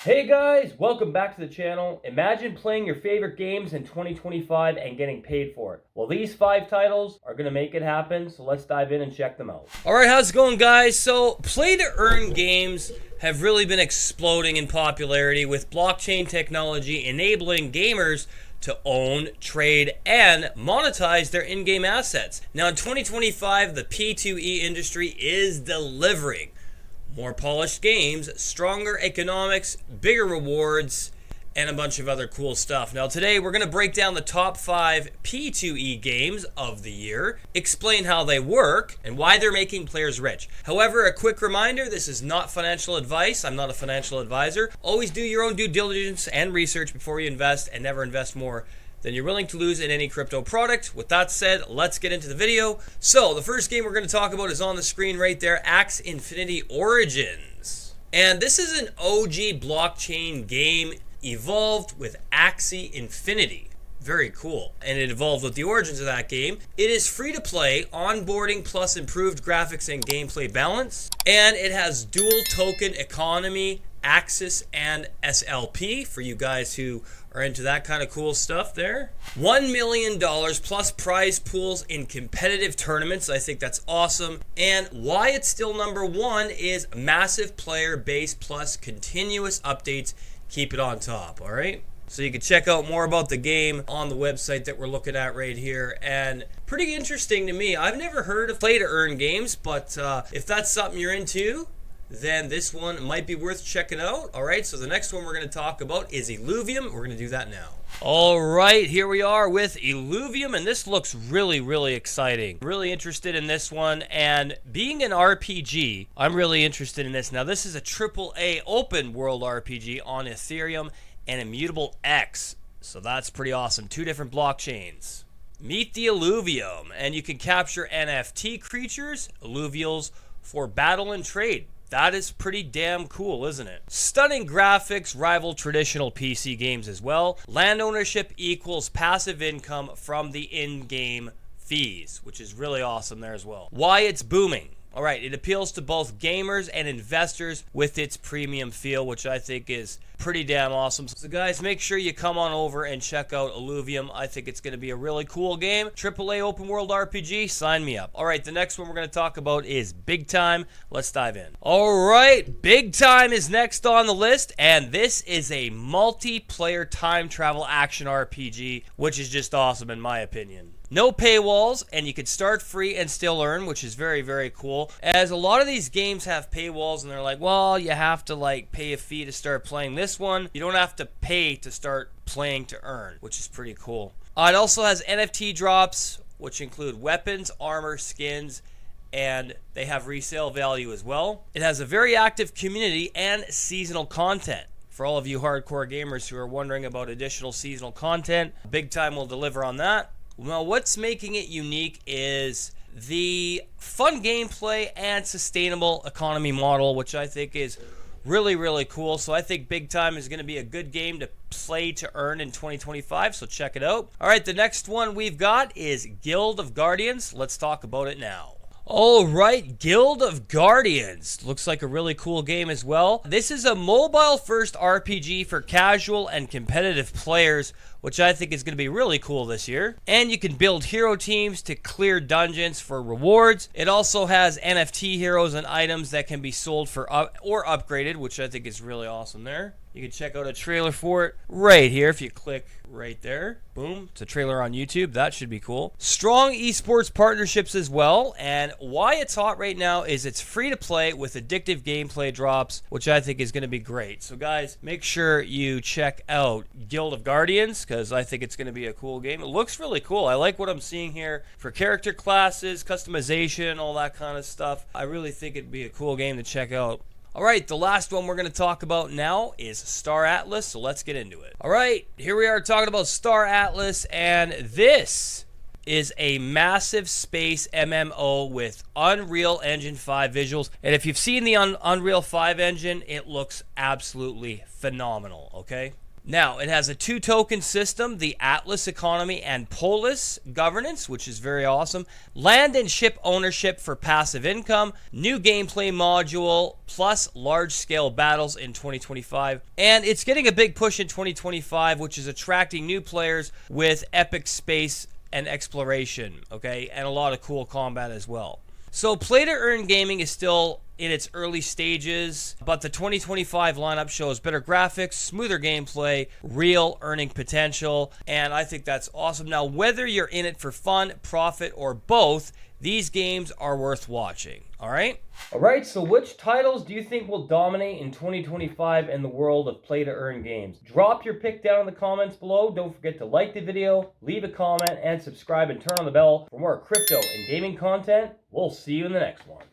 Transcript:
Hey guys, welcome back to the channel. Imagine playing your favorite games in 2025 and getting paid for it. Well, these 5 titles are going to make it happen, so let's dive in and check them out. Alright, how's it going, guys? So, play-to-earn games have really been exploding in popularity, with blockchain technology enabling gamers to own, trade, and monetize their in-game assets. Now, in 2025, the P2E industry is delivering more polished games, stronger economics, bigger rewards, and a bunch of other cool stuff. Now today we're going to break down the top 5 P2E games of the year, explain how they work, and why they're making players rich. However, a quick reminder, this is not financial advice. I'm not a financial advisor. Always do your own due diligence and research before you invest, and never invest more than you're willing to lose in any crypto product. With that said, let's get into the video. So the first game we're going to talk about is on the screen right there, Axie Infinity Origins. And this is an OG blockchain game evolved with Axie Infinity. Very cool. And it evolved with the origins of that game. It is free to play, onboarding plus improved graphics and gameplay balance. And it has dual token economy, Axis and SLP for you guys who are into that kind of cool stuff there. $1 million plus prize pools in competitive tournaments. I think that's awesome. And why it's still number 1 is massive player base plus continuous updates. Keep it on top, all right? So you can check out more about the game on the website that we're looking at right here. And pretty interesting to me. I've never heard of play-to-earn games, but if that's something you're into, then this one might be worth checking out. All right, so the next one we're going to talk about is Illuvium. We're going to do that now. All right, here we are with Illuvium, and this looks really, really exciting. Really interested in this one, and being an RPG, I'm really interested in this. Now, this is a AAA open world RPG on Ethereum and Immutable X, so that's pretty awesome. 2 different blockchains. Meet the Illuvium, and you can capture NFT creatures, Illuvials, for battle and trade. That is pretty damn cool, isn't it? Stunning graphics rival traditional PC games as well. Land ownership equals passive income from the in-game fees, which is really awesome there as well. Why it's booming. All right, it appeals to both gamers and investors with its premium feel, which I think is pretty damn awesome. So guys, make sure you come on over and check out Illuvium. I think it's going to be a really cool game. AAA open world RPG, sign me up. All right, the next one we're going to talk about is Big Time. Let's dive in. All right, Big Time is next on the list, and this is a multiplayer time travel action RPG, which is just awesome in my opinion. No paywalls, and you can start free and still earn, which is very, very cool. As a lot of these games have paywalls, and they're like, well, you have to like pay a fee to start playing. This one, you don't have to pay to start playing to earn, which is pretty cool. It also has NFT drops, which include weapons, armor, skins, and they have resale value as well. It has a very active community and seasonal content. For all of you hardcore gamers who are wondering about additional seasonal content, Big Time will deliver on that. Well, what's making it unique is the fun gameplay and sustainable economy model, which I think is really, really cool. So I think Big Time is going to be a good game to play to earn in 2025, so check it out. All right, the next one we've got is Guild of Guardians. Let's talk about it now. All right, Guild of Guardians. Looks like a really cool game as well. This is a mobile-first RPG for casual and competitive players, which I think is going to be really cool this year. And you can build hero teams to clear dungeons for rewards. It also has NFT heroes and items that can be sold for or upgraded, which I think is really awesome there. You can check out a trailer for it right here if you click right there. Boom, it's a trailer on YouTube. That should be cool. Strong eSports partnerships as well. And why it's hot right now is it's free to play with addictive gameplay drops, which I think is going to be great. So guys, make sure you check out Guild of Guardians, because I think it's going to be a cool game. It looks really cool. I like what I'm seeing here for character classes, customization, all that kind of stuff. I really think it'd be a cool game to check out. All right, the last one we're going to talk about now is Star Atlas, so let's get into it. All right, here we are talking about Star Atlas, and this is a massive space MMO with Unreal Engine 5 visuals. And if you've seen the Unreal 5 engine, it looks absolutely phenomenal, okay? Now, it has a 2-token system, the Atlas economy and POLIS governance, which is very awesome. Land and ship ownership for passive income. New gameplay module, plus large-scale battles in 2025. And it's getting a big push in 2025, which is attracting new players with epic space and exploration, okay? And a lot of cool combat as well. So play-to-earn gaming is still in its early stages, but the 2025 lineup shows better graphics, smoother gameplay, real earning potential, and I think that's awesome. Now, whether you're in it for fun, profit, or both, these games are worth watching, all right? All right, so which titles do you think will dominate in 2025 in the world of play-to-earn games? Drop your pick down in the comments below. Don't forget to like the video, leave a comment, and subscribe and turn on the bell for more crypto and gaming content. We'll see you in the next one.